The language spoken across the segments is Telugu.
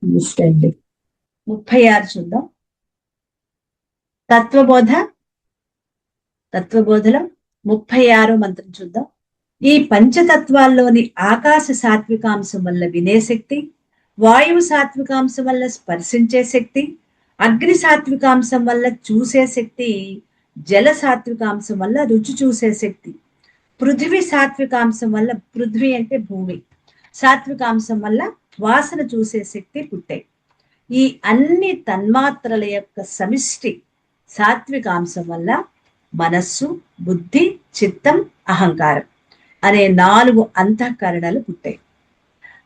నమస్తే అండి. 36 చూద్దాం. తత్వబోధ తత్వబోధలో 36 మంత్రం చూద్దాం. ఈ పంచతత్వాల్లోని ఆకాశ సాత్వికాంశం వల్ల వినే శక్తి, వాయువు సాత్వికాంశం వల్ల స్పర్శించే శక్తి, అగ్ని సాత్వికాంశం వల్ల చూసే శక్తి, జల సాత్వికాంశం వల్ల రుచి చూసే శక్తి, పృథివీ సాత్వికాంశం వల్ల, పృథ్వీ అంటే భూమి, సాత్వికాంశం వల్ల వాసన చూసే శక్తి పుట్టాయి. ఈ అన్ని తన్మాత్రల యొక్క సమిష్టి సాత్వికాంశం వల్ల మనస్సు, బుద్ధి, చిత్తం, అహంకారం అనే 4 అంతఃకరణలు పుట్టాయి.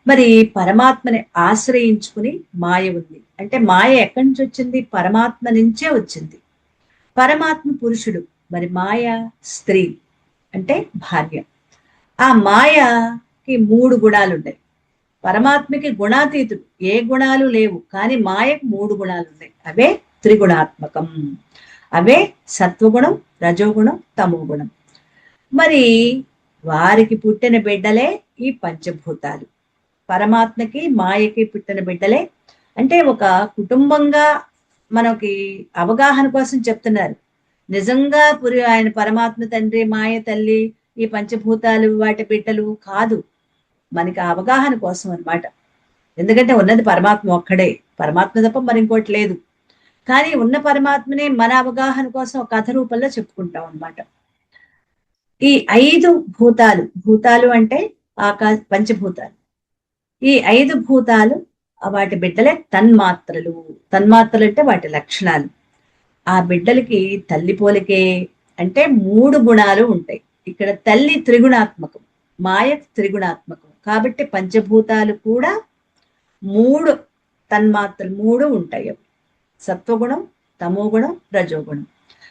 మరి పరమాత్మని ఆశ్రయించుకుని మాయ ఉంది. అంటే మాయ ఎక్కడి నుంచి వచ్చింది? పరమాత్మ నుంచే వచ్చింది. పరమాత్మ పురుషుడు, మరి మాయ స్త్రీ అంటే భార్య. ఆ మాయకి 3 గుణాలు ఉన్నాయి. పరమాత్మకి గుణాతీతుడు, ఏ గుణాలు లేవు, కానీ మాయకు 3 గుణాలు ఉన్నాయి. అవే త్రిగుణాత్మకం. అవే సత్వగుణం, రజోగుణం, తమోగుణం. మరి వారికి పుట్టిన బిడ్డలే ఈ పంచభూతాలు. పరమాత్మకి మాయకి పుట్టిన బిడ్డలే. అంటే ఒక కుటుంబంగా మనకి అవగాహన కోసం చెప్తున్నారు. నిజంగా ఆయన పరమాత్మ తండ్రి, మాయ తల్లి, ఈ పంచభూతాలు వాటి బిడ్డలు కాదు. మనకి అవగాహన కోసం అన్నమాట. ఎందుకంటే ఉన్నది పరమాత్మ ఒక్కడే, పరమాత్మ తప్ప మరి ఇంకోటి లేదు. కానీ ఉన్న పరమాత్మనే మన అవగాహన కోసం ఒక కథ రూపంలో చెప్పుకుంటాం అన్నమాట. ఈ 5 భూతాలు, భూతాలు అంటే పంచభూతాలు. ఈ 5 భూతాలు వాటి బిడ్డలే తన్మాత్రలు. తన్మాత్రలు అంటే వాటి లక్షణాలు. ఆ బిడ్డలకి తల్లి పోలికే. అంటే 3 గుణాలు ఉంటాయి. ఇక్కడ తల్లి త్రిగుణాత్మకం, మాయ త్రిగుణాత్మకం. కాబట్టి పంచభూతాలు కూడా 3 తన్మాత్రలు 3 ఉంటాయి. సత్వగుణం, తమోగుణం, రజోగుణం.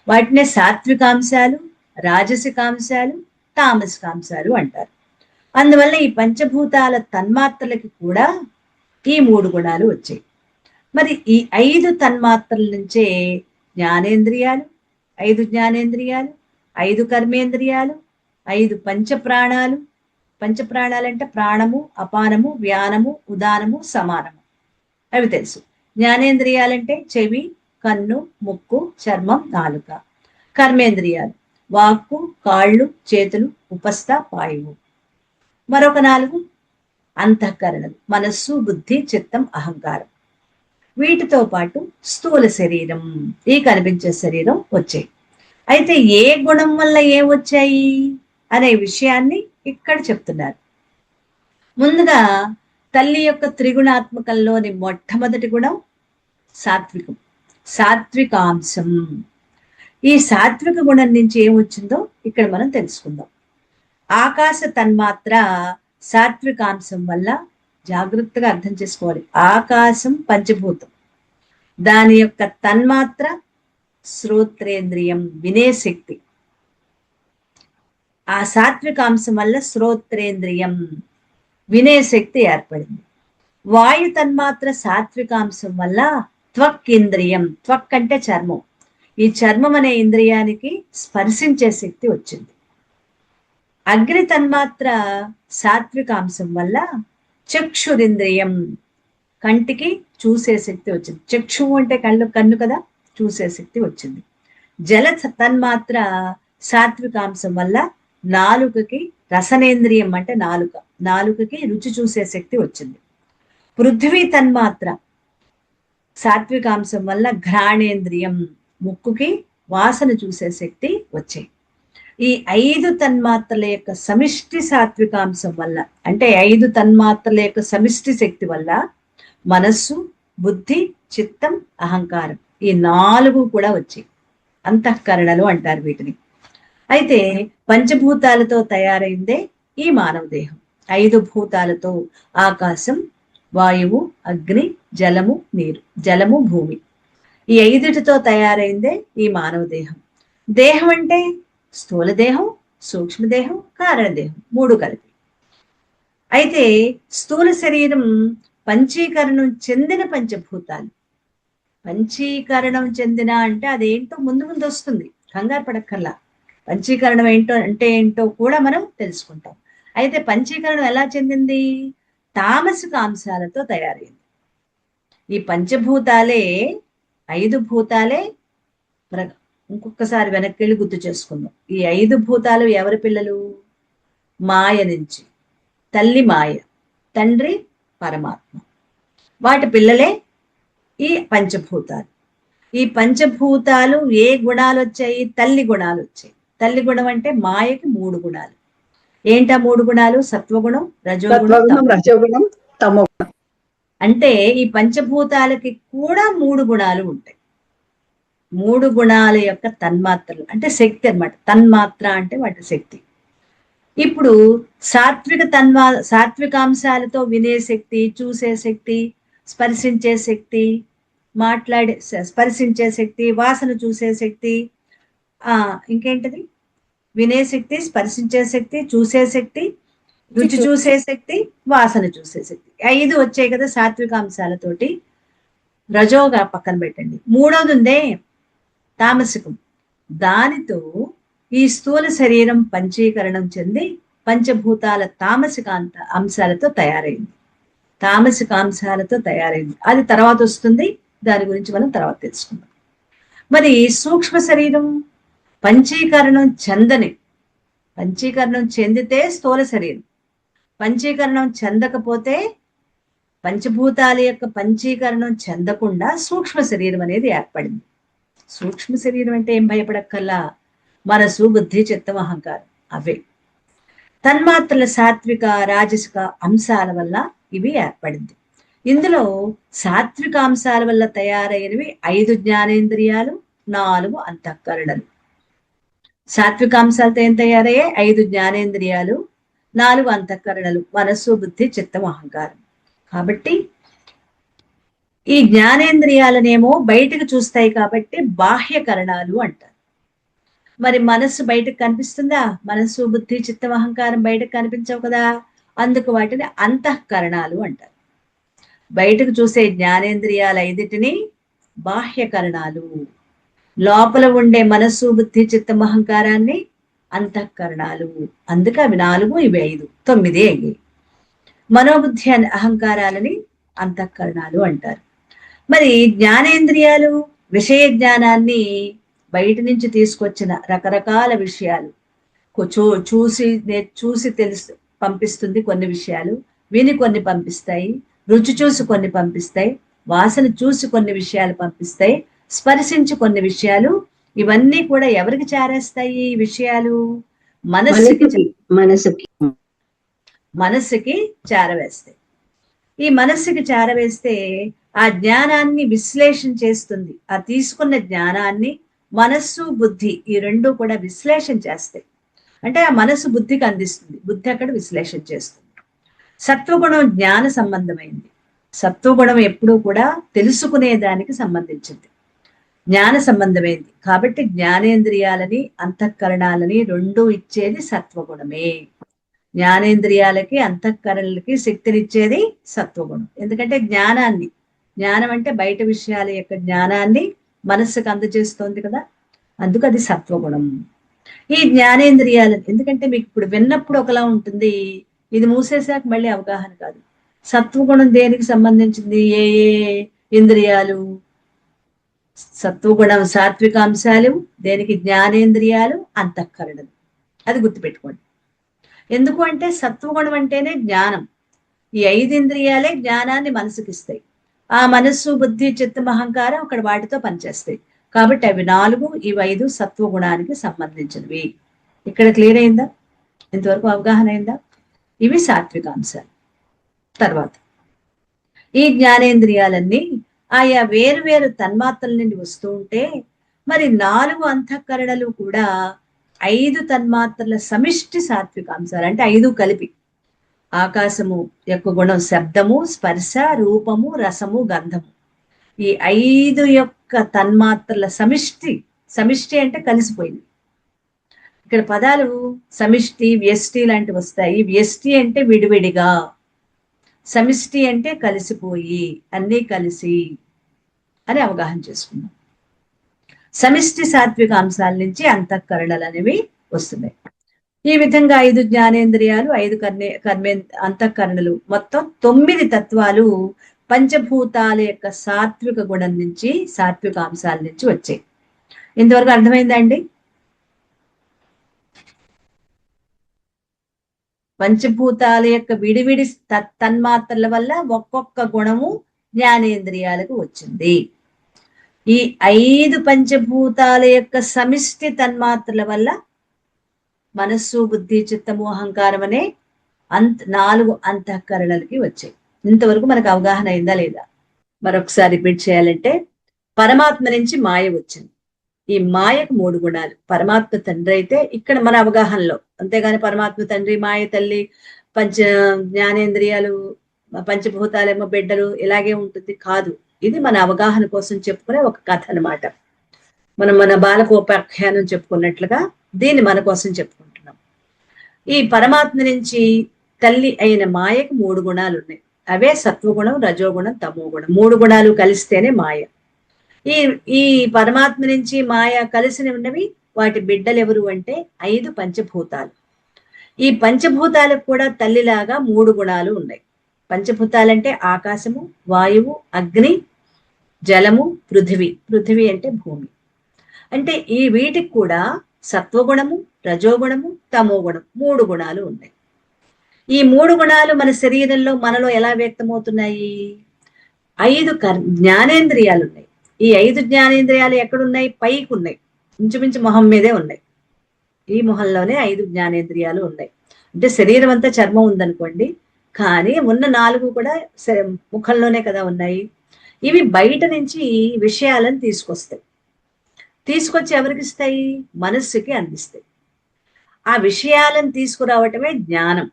వాటినే సాత్వికాంశాలు, రాజసికాంశాలు, తామసికాంశాలు అంటారు. అందువల్ల ఈ పంచభూతాల తన్మాత్రలకి కూడా ఈ 3 గుణాలు వచ్చాయి. మరి ఈ 5 తన్మాత్రల నుంచే జ్ఞానేంద్రియాలు, 5 జ్ఞానేంద్రియాలు, 5 కర్మేంద్రియాలు, 5 పంచప్రాణాలు. పంచప్రాణాలంటే ప్రాణము, అపానము, వ్యానము, ఉదానము, సమానము. అవి తెలుసు. జ్ఞానేంద్రియాలంటే చెవి, కన్ను, ముక్కు, చర్మం, నాలుక. కర్మేంద్రియాలు వాక్కు, కాళ్ళు, చేతులు, ఉపస్థ, పాయువు. మరొక 4 అంతఃకరణలు మనస్సు, బుద్ధి, చిత్తం, అహంకారం. వీటితో పాటు స్థూల శరీరం, ఈ కనిపించే శరీరం వచ్చాయి. అయితే ఏ గుణం వల్ల ఏం వచ్చాయి అనే విషయాన్ని ఇక్కడ చెప్తున్నారు. ముందుగా తల్లి యొక్క త్రిగుణాత్మకంలోని మొట్టమొదటి గుణం సాత్వికం, సాత్వికాంశం. ఈ సాత్విక గుణం నుంచి ఏమొచ్చిందో ఇక్కడ మనం తెలుసుకుందాం. ఆకాశ తన్మాత్ర సాత్వికాంశం వల్ల, జాగ్రత్తగా అర్థం చేసుకోవాలి, ఆకాశం పంచభూతం, దాని యొక్క తన్మాత్ర శ్రోత్రేంద్రియం, వినే శక్తి. ఆ సాత్వికాంశం వల్ల శ్రోత్రేంద్రియం, వినే శక్తి ఏర్పడింది. వాయు తన్మాత్ర సాత్వికాంశం వల్ల త్వక్ ఇంద్రియం, త్వక్ అంటే చర్మం, ఈ చర్మం అనే ఇంద్రియానికి స్పర్శించే శక్తి వచ్చింది. అగ్ని తన్మాత్ర సాత్వికాంశం వల్ల చక్షురింద్రియం, కంటికి చూసే శక్తి వచ్చింది. చక్షువు అంటే కన్ను కదా, చూసే శక్తి వచ్చింది. జల తన్మాత్ర సాత్వికాంశం వల్ల నాలుకకి రసనేంద్రియం అంటే నాలుకకి రుచి చూసే శక్తి వచ్చింది. పృథ్వీ తన్మాత్ర సాత్వికాంశం వల్ల ఘ్రాణేంద్రియం, ముక్కుకి వాసన చూసే శక్తి వచ్చాయి. ఈ 5 తన్మాత్రల యొక్క సమిష్టి సాత్వికాంశం వల్ల, అంటే 5 తన్మాత్రల యొక్క సమిష్టి శక్తి వల్ల మనస్సు, బుద్ధి, చిత్తం, అహంకారం, ఈ 4 కూడా వచ్చాయి. అంతఃకరణలు అంటారు వీటిని. అయితే పంచభూతాలతో తయారైందే ఈ మానవ దేహం. 5 భూతాలతో, ఆకాశం, వాయువు, అగ్ని, జలము, నీరు, జలము, భూమి, ఈ 5టితో తయారైందే ఈ మానవ దేహం. దేహం అంటే స్థూల దేహం, సూక్ష్మదేహం, కారణదేహం, 3 కలిపి. అయితే స్థూల శరీరం పంచీకరణం చెందిన పంచభూతాలు. పంచీకరణం చెందిన అంటే అదేంటో ముందు ముందు వస్తుంది, కంగారు పడక్కర్లా. పంచీకరణం ఏంటో కూడా మనం తెలుసుకుంటాం. అయితే పంచీకరణం ఎలా చెందింది? తామసిక అంశాలతో తయారైంది. ఈ పంచభూతాలే, 5 భూతాలే ఇంకొకసారి వెనక్కి వెళ్ళి గుర్తు చేసుకుందాం. ఈ 5 భూతాలు ఎవరి పిల్లలు? మాయ నుంచి. తల్లి మాయ, తండ్రి పరమాత్మ, వాటి పిల్లలే ఈ పంచభూతాలు. ఈ పంచభూతాలు ఏ గుణాలు వచ్చాయి? తల్లి గుణాలు వచ్చాయి. తల్లి గుణం అంటే మాయకి 3 గుణాలు. ఏంటా 3 గుణాలు? సత్వగుణం, రజోగుణం, తమో. అంటే ఈ పంచభూతాలకి కూడా 3 గుణాలు ఉంటాయి. 3 గుణాల యొక్క తన్మాత్రలు అంటే శక్తి అన్నమాట. తన్మాత్ర అంటే వాటి శక్తి. ఇప్పుడు సాత్వికాంశాలతో వినే శక్తి, చూసే శక్తి, స్పర్శించే శక్తి, స్పర్శించే శక్తి, వాసన చూసే శక్తి, ఇంకేంటిది? వినే శక్తి, స్పర్శించే శక్తి, చూసే శక్తి, రుచి చూసే శక్తి, వాసన చూసే శక్తి. 5 వచ్చాయి కదా సాత్వికాంశాలతోటి. రజోగా పక్కన పెట్టండి. 3వది ఉందే తామసికం. దానితో ఈ స్థూల శరీరం పంచీకరణం చెంది పంచభూతాల తామసికాంత అంశాలతో తయారైంది. తామసికాంశాలతో తయారైంది. అది తర్వాత వస్తుంది. దాని గురించి మనం తర్వాత తెలుసుకుందాం. మరి సూక్ష్మ శరీరం పంచీకరణం పంచీకరణం చెందితే స్థూల శరీరం, పంచీకరణం చెందకపోతే, పంచభూతాల యొక్క పంచీకరణం చెందకుండా సూక్ష్మ శరీరం అనేది ఏర్పడింది. సూక్ష్మ శరీరం అంటే ఏం భయపడక్కల్లా, మనసు, బుద్ధి, చిత్తం, అహంకారం అవే. తన్మాత్రల సాత్విక రాజసిక అంశాల వల్ల ఇవి ఏర్పడింది. ఇందులో సాత్విక అంశాల వల్ల తయారైనవి 5 జ్ఞానేంద్రియాలు, 4 అంతఃకరణలు. సాత్విక అంశాలతో ఏం తయారయ్యాయి? 5 జ్ఞానేంద్రియాలు, 4 అంతఃకరణలు, మనస్సు, బుద్ధి, చిత్తం, అహంకారం. కాబట్టి ఈ జ్ఞానేంద్రియాలనేమో బయటకు చూస్తాయి కాబట్టి బాహ్యకరణాలు అంటారు. మరి మనస్సు బయటకు కనిపిస్తుందా? మనస్సు, బుద్ధి, చిత్తం, అహంకారం బయటకు కనిపించవు కదా. అందుకు వాటిని అంతఃకరణాలు అంటారు. బయటకు చూసే జ్ఞానేంద్రియాల 5టిని బాహ్యకరణాలు, లోపల ఉండే మనస్సు, బుద్ధి, చిత్తం, అహంకారాన్ని అంతఃకరణాలు. అందుకే అవి 4, ఇవి 5, 9 అయ్యాయి. మనోబుద్ధి అహంకారాలని అంతఃకరణాలు అంటారు. మరి జ్ఞానేంద్రియాలు విషయ జ్ఞానాన్ని బయట నుంచి తీసుకొచ్చిన రకరకాల విషయాలు చూసి తెలుసు పంపిస్తుంది. కొన్ని విషయాలు విని కొన్ని పంపిస్తాయి, రుచి చూసి కొన్ని పంపిస్తాయి, వాసన చూసి కొన్ని విషయాలు పంపిస్తాయి, స్పర్శించి కొన్ని విషయాలు. ఇవన్నీ కూడా ఎవరికి చేరేస్తాయి? ఈ విషయాలు మనస్సుకి చేరవేస్తాయి. ఈ మనస్సుకి చేరవేస్తే ఆ జ్ఞానాన్ని విశ్లేషణ చేస్తుంది. ఆ తీసుకున్న జ్ఞానాన్ని మనస్సు, బుద్ధి ఈ 2 కూడా విశ్లేషణ చేస్తాయి. అంటే ఆ మనస్సు బుద్ధికి అందిస్తుంది, బుద్ధి అక్కడ విశ్లేషణ చేస్తుంది. సత్వగుణం జ్ఞాన సంబంధమైంది. సత్వగుణం ఎప్పుడూ కూడా తెలుసుకునే దానికి సంబంధించింది, జ్ఞాన సంబంధమైంది. కాబట్టి జ్ఞానేంద్రియాలని అంతఃకరణాలని 2 ఇచ్చేది సత్వగుణమే. జ్ఞానేంద్రియాలకి అంతఃకరణలకి శక్తినిచ్చేది సత్వగుణం. ఎందుకంటే జ్ఞానం అంటే బయట విషయాల యొక్క జ్ఞానాన్ని మనస్సుకు అందజేస్తోంది కదా, అందుకు అది సత్వగుణం. ఈ జ్ఞానేంద్రియాలను, ఎందుకంటే మీకు ఇప్పుడు విన్నప్పుడు ఒకలా ఉంటుంది, ఇది మూసేశాక మళ్ళీ అవగాహన కాదు. సత్వగుణం దేనికి సంబంధించింది? ఏ ఏ ఇంద్రియాలు? సత్వగుణం సాత్వికాంశాలు, దేనికి? జ్ఞానేంద్రియాలు, అంతఃకరణలు. అది గుర్తుపెట్టుకోండి. ఎందుకు అంటే సత్వగుణం అంటేనే జ్ఞానం. ఈ 5 ఇంద్రియాలే జ్ఞానాన్ని మనసుకిస్తాయి. ఆ మనస్సు, బుద్ధి, చిత్తం, అహంకారం అక్కడ వాటితో పనిచేస్తాయి. కాబట్టి అవి 4, ఇవి 5 సత్వగుణానికి సంబంధించినవి. ఇక్కడ క్లియర్ అయిందా? ఇంతవరకు అవగాహన అయిందా? ఇవి సాత్వికాంశాలు. తర్వాత ఈ జ్ఞానేంద్రియాలన్నీ ఆయా వేరు వేరు తన్మాత్రల నుండి వస్తూ ఉంటే, మరి 4 అంతఃకరణలు కూడా 5 తన్మాత్రల సమిష్టి సాత్వికాంశాలు. అంటే 5 కలిపి. ఆకాశము యొక్క గుణం శబ్దము, స్పర్శ, రూపము, రసము, గంధము. ఈ 5 యొక్క తన్మాత్రల సమిష్టి అంటే కలిసిపోయింది. ఇక్కడ పదాలు సమిష్టి, వ్యష్టి లాంటివి వస్తాయి. వ్యష్టి అంటే విడివిడిగా, సమిష్టి అంటే కలిసిపోయి, అన్నీ కలిసి అని అవగాహన చేసుకున్నాం. సమిష్టి సాత్విక అంశాల నుంచి అంతఃకరణలు అనేవి వస్తున్నాయి. ఈ విధంగా 5 జ్ఞానేంద్రియాలు, 5 అంతఃకరణలు, మొత్తం 9 తత్వాలు పంచభూతాల యొక్క సాత్విక గుణం నుంచి, సాత్విక అంశాల నుంచి వచ్చాయి. ఇంతవరకు అర్థమైందా అండి? పంచభూతాల యొక్క విడివిడి తన్మాత్రల వల్ల ఒక్కొక్క గుణము జ్ఞానేంద్రియాలకు వచ్చింది. ఈ 5 పంచభూతాల యొక్క సమిష్టి తన్మాత్రల వల్ల మనస్సు, బుద్ధి, చిత్తము, అహంకారం అనే 4 అంతఃకరణలకి వచ్చాయి. ఇంతవరకు మనకు అవగాహన అయిందా లేదా? మరొకసారి రిపీట్ చేయాలంటే, పరమాత్మ నుంచి మాయ వచ్చింది. ఈ మాయకు 3 గుణాలు. పరమాత్మ తండ్రి అయితే ఇక్కడ మన అవగాహనలో, అంతేగాని పరమాత్మ తండ్రి, మాయ తల్లి, పంచ జ్ఞానేంద్రియాలు, పంచభూతాలేమో బిడ్డలు ఇలాగే ఉంటుంది కాదు. ఇది మన అవగాహన కోసం చెప్పుకునే ఒక కథ అనమాట. మన బాలకోపాఖ్యానం చెప్పుకున్నట్లుగా దీన్ని మన కోసం చెప్పుకుంటున్నాం. ఈ పరమాత్మ నుంచి తల్లి అయిన మాయకు 3 గుణాలు ఉన్నాయి. అవే సత్వగుణం, రజోగుణం, తమోగుణం. 3 గుణాలు కలిస్తేనే మాయ. ఈ పరమాత్మ నుంచి మాయ కలిసి ఉన్నవి వాటి బిడ్డలు ఎవరు అంటే 5 పంచభూతాలు. ఈ పంచభూతాలకు కూడా తల్లిలాగా 3 గుణాలు ఉన్నాయి. పంచభూతాలంటే ఆకాశము, వాయువు, అగ్ని, జలము, పృథివీ. పృథివీ అంటే భూమి. అంటే ఈ వీటికి కూడా సత్వగుణము, రజోగుణము, తమోగుణం 3 గుణాలు ఉన్నాయి. ఈ 3 గుణాలు మన శరీరంలో మనలో ఎలా వ్యక్తమవుతున్నాయి? 5 జ్ఞానేంద్రియాలు ఉన్నాయి. ఈ 5 జ్ఞానేంద్రియాలు ఎక్కడున్నాయి? పైకి ఉన్నాయి, ఇంచుమించు మొహం మీదే ఉన్నాయి. ఈ మొహంలోనే 5 జ్ఞానేంద్రియాలు ఉన్నాయి. అంటే శరీరం అంతా చర్మం ఉందనుకోండి, కానీ ఉన్న 4 కూడా ముఖంలోనే కదా ఉన్నాయి. ఇవి బయట నుంచి విషయాలను తీసుకొస్తాయి. తీసుకొచ్చి ఎవరికి ఇస్తాయి? మనస్సుకి అందిస్తాయి. ఆ విషయాలను తీసుకురావటమే జ్ఞానం.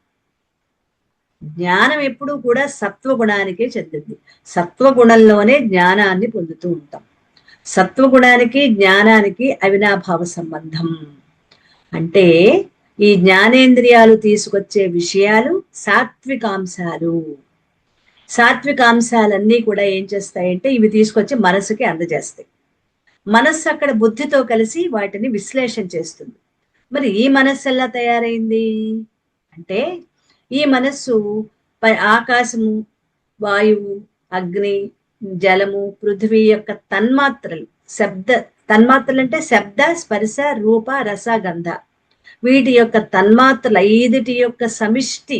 జ్ఞానం ఎప్పుడూ కూడా సత్వగుణానికే చెందింది. సత్వగుణంలోనే జ్ఞానాన్ని పొందుతూ ఉంటాం. సత్వగుణానికి జ్ఞానానికి అవినాభావ సంబంధం. అంటే ఈ జ్ఞానేంద్రియాలు తీసుకొచ్చే విషయాలు సాత్వికాంశాలు. సాత్వికాంశాలన్నీ కూడా ఏం చేస్తాయంటే ఇవి తీసుకొచ్చి మనసుకి అందజేస్తాయి. మనస్సు అక్కడ బుద్ధితో కలిసి వాటిని విశ్లేషణ చేస్తుంది. మరి ఈ మనస్సు ఎలా తయారైంది అంటే, ఈ మనస్సు ఆకాశము, వాయువు, అగ్ని, జలము, పృథివీ యొక్క తన్మాత్రలు, తన్మాత్రలు అంటే శబ్ద, స్పర్శ, రూప, రస, గంధ, వీటి యొక్క తన్మాత్రలు 5 యొక్క సమిష్టి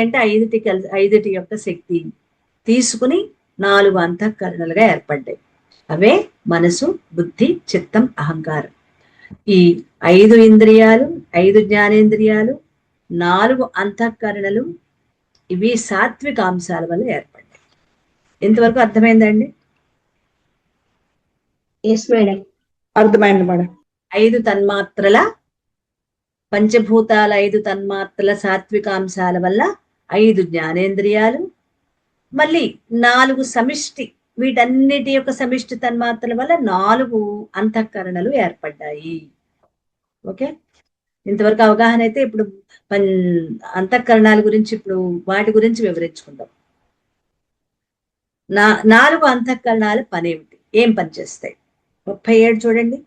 అంటే 5 యొక్క శక్తి తీసుకుని 4 అంతఃకరణలుగా ఏర్పడ్డాయి. అవే మనసు, బుద్ధి, చిత్తం, అహంకారం. ఈ 5 ఇంద్రియాలు, 5 జ్ఞానేంద్రియాలు, 4 అంతఃకరణలు, ఇవి సాత్విక అంశాల వల్ల ఏర్పడ్డాయి. ఇంతవరకు అర్థమైందండి? ఎస్ మేడం, అర్థమైంది మేడం. 5 తన్మాత్రల, పంచభూతాల 5 తన్మాత్రల సాత్వికాంశాల వల్ల 5 జ్ఞానేంద్రియాలు, మళ్ళీ 4 సమిష్టి, వీటన్నిటి యొక్క సమిష్టి తన్మాత్రల వల్ల 4 అంతఃకరణలు ఏర్పడ్డాయి. ఓకే, ఇంతవరకు అవగాహన అయితే ఇప్పుడు అంతఃకరణాల గురించి, ఇప్పుడు వాటి గురించి వివరించుకుందాం. 4 అంతఃకరణాల పనేమిటి, ఏం పనిచేస్తాయి? 37 చూడండి.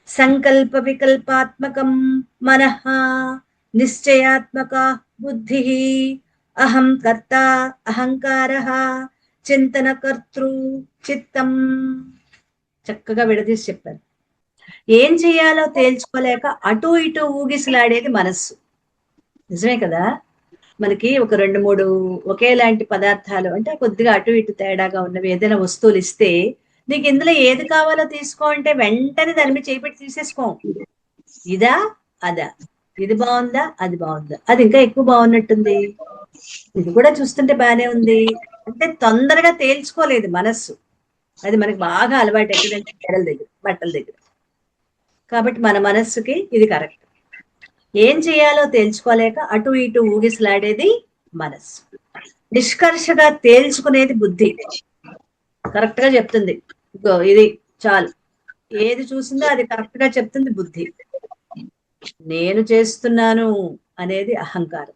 సంకల్ప వికల్పాత్మకం మనః, నిశ్చయాత్మక బుద్ధి, అహం కర్త అహంకారః, చింతన కర్తృ చిత్తం. చక్కగా విడదీసి చెప్పారు. ఏం చేయాలో తేల్చుకోలేక అటు ఇటు ఊగిసలాడేది మనస్సు. నిజమే కదా? మనకి ఒక 2-3 ఒకేలాంటి పదార్థాలు, అంటే కొద్దిగా అటు ఇటు తేడాగా ఉన్నవి ఏదైనా వస్తువులు ఇస్తే, నీకు ఇందులో ఏది కావాలో తీసుకో అంటే వెంటనే దాని మీద చేపెట్టి తీసేసుకో. ఇదా అదా, ఇది బాగుందా అది బాగుందా, అది ఇంకా ఎక్కువ బాగున్నట్టుంది, ఇది కూడా చూస్తుంటే బాగానే ఉంది అంటే తొందరగా తేల్చుకోలేదు మనస్సు. అది మనకి బాగా అలవాటు ఎక్కడంటే చెడల దగ్గర, బట్టల దగ్గర. కాబట్టి మన మనస్సుకి ఇది కరెక్ట్. ఏం చేయాలో తేల్చుకోలేక అటు ఇటు ఊగిసలాడేది మనస్సు. నిష్కర్షగా తేల్చుకునేది బుద్ధి. కరెక్ట్ గా చెప్తుంది, ఇది చాలు, ఏది చూసిందో అది కరెక్ట్ గా చెప్తుంది బుద్ధి. నేను చేస్తున్నాను అనేది అహంకారం.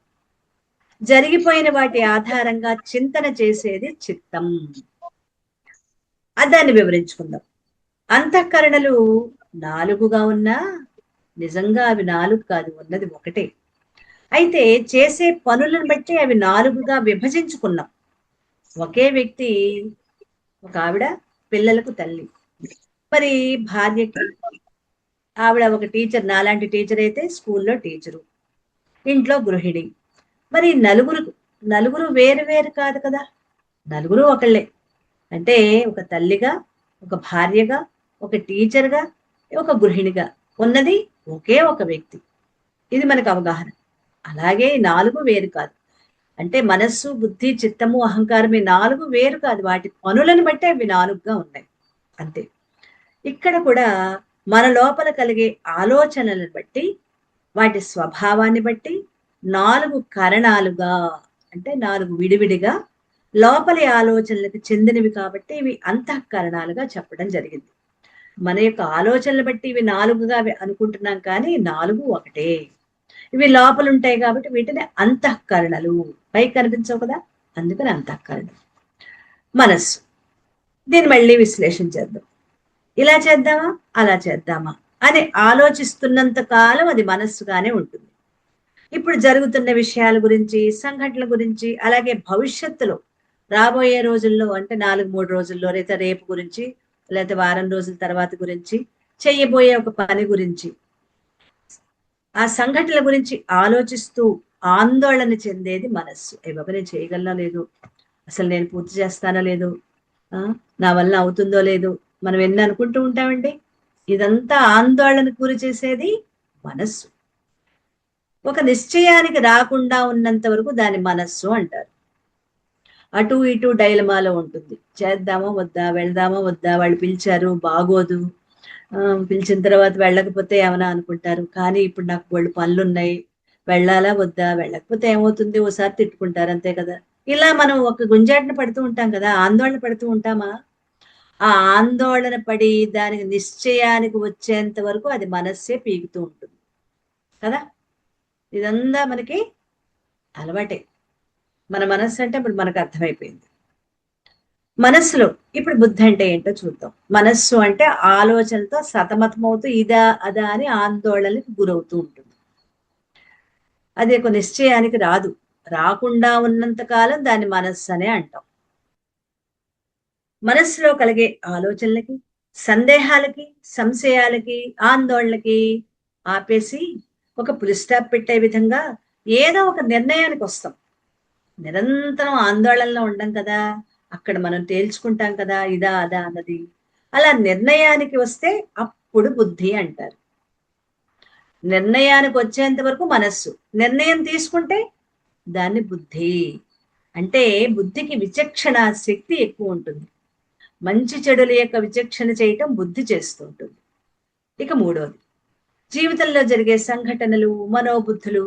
జరిగిపోయిన వాటి ఆధారంగా చింతన చేసేది చిత్తం. దాన్ని వివరించుకుందాం. అంతఃకరణలు 4గా ఉన్నా నిజంగా అవి 4 కాదు, ఉన్నది ఒకటే. అయితే చేసే పనులను బట్టి అవి 4గా విభజించుకున్నాం. ఒకే వ్యక్తి, ఒక ఆవిడ పిల్లలకు తల్లి. మరి భార్యకి, ఆవిడ ఒక టీచర్, నాలాంటి టీచర్ అయితే స్కూల్లో టీచరు, ఇంట్లో గృహిణి. మరి నలుగురు, నలుగురు వేరు వేరు కాదు కదా, నలుగురు ఒకళ్ళే. అంటే ఒక తల్లిగా, ఒక భార్యగా, ఒక టీచర్గా, ఒక గృహిణిగా ఉన్నది ఒకే ఒక వ్యక్తి. ఇది మనకు అవగాహన. అలాగే ఈ నాలుగు వేరు కాదు. అంటే మనస్సు, బుద్ధి, చిత్తము, అహంకారం, ఈ నాలుగు వేరు కాదు. వాటి పనులను బట్టి అవి నాలుగుగా ఉన్నాయి, అంతే. ఇక్కడ కూడా మన లోపల కలిగే ఆలోచనలను బట్టి, వాటి స్వభావాన్ని బట్టి నాలుగు కరణాలుగా, అంటే నాలుగు విడివిడిగా లోపలి ఆలోచనలకు చెందినవి కాబట్టి ఇవి అంతఃకరణాలుగా చెప్పడం జరిగింది. మన యొక్క ఆలోచనలు బట్టి ఇవి నాలుగుగా అనుకుంటున్నాం, కానీ నాలుగు ఒకటే. ఇవి లోపల ఉంటాయి కాబట్టి వీటిని అంతఃకరణలు, పైకి కనిపించవు కదా, అందుకని అంతఃకరణం. మనస్సు, దీన్ని మళ్ళీ విశ్లేషణ చేద్దాం. ఇలా చేద్దామా, అలా చేద్దామా అని ఆలోచిస్తున్నంత కాలం అది మనస్సుగానే ఉంటుంది. ఇప్పుడు జరుగుతున్న విషయాల గురించి, సంఘటనల గురించి, అలాగే భవిష్యత్తులో రాబోయే రోజుల్లో, అంటే 4-3 రోజుల్లో, లేదా రేపు గురించి, లేదా వారం రోజుల తర్వాత గురించి, చెయ్యబోయే ఒక పని గురించి, ఆ సంఘటనల గురించి ఆలోచిస్తూ ఆందోళన చెందేది మనస్సు. ఏ బాబా నేను చేయగలనో లేదు, అసలు నేను పూర్తి చేస్తానో లేదు, నా వల్ల అవుతుందో లేదు, మనం ఎన్ని అనుకుంటూ ఉంటామండి. ఇదంతా ఆందోళన గురి చేసేది మనస్సు. ఒక నిశ్చయానికి రాకుండా ఉన్నంత వరకు దాని మనస్సు అంటారు. అటు ఇటు డైలమాలో ఉంటుంది. చేద్దామా వద్దా, వెళ్దామా వద్దా, వాళ్ళు పిలిచారు బాగోదు, పిలిచిన తర్వాత వెళ్ళకపోతే ఏమన్నా అనుకుంటారు, కానీ ఇప్పుడు నాకు వాళ్ళు పనులు ఉన్నాయి, వెళ్ళాలా వద్దా, వెళ్ళకపోతే ఏమవుతుంది, ఓసారి తిట్టుకుంటారు, అంతే కదా. ఇలా మనం ఒక గుంజాటన పడుతూ ఉంటాం కదా, ఆందోళన పడుతూ ఉంటామా. ఆ ఆందోళన పడి దానికి నిశ్చయానికి వచ్చేంత వరకు అది మనస్సే పీకుతూ ఉంటుంది కదా. ఇదంతా మనకి అలవాటే. మన మనస్సు అంటే ఇప్పుడు మనకు అర్థమైపోయింది. మనస్సులో ఇప్పుడు బుద్ధి అంటే ఏంటో చూద్దాం. మనస్సు అంటే ఆలోచనలతో సతమతమవుతూ ఇదా అదా అని ఆందోళనకి గురవుతూ ఉంటుంది. అది ఒక నిశ్చయానికి రాదు. రాకుండా ఉన్నంత కాలం దాన్ని మనస్సు అనే అంటాం. మనస్సులో కలిగే ఆలోచనలకి, సందేహాలకి, సంశయాలకి, ఆందోళనకి ఆపేసి ఒక పులి స్టాప్ పెట్టే విధంగా ఏదో ఒక నిర్ణయానికి వస్తాం. నిరంతరం ఆందోళనలో ఉండం కదా, అక్కడ మనం తేల్చుకుంటాం కదా ఇదా అదా అన్నది. అలా నిర్ణయానికి వస్తే అప్పుడు బుద్ధి అంటారు. నిర్ణయానికి వచ్చేంత వరకు మనస్సు, నిర్ణయం తీసుకుంటే దాన్ని బుద్ధి. అంటే బుద్ధికి విచక్షణ శక్తి ఎక్కువ ఉంటుంది. మంచి చెడుల యొక్క విచక్షణ చేయటం బుద్ధి చేస్తుంటుంది. ఇక మూడోది, జీవితంలో జరిగే సంఘటనలు, మనోబుద్ధులు.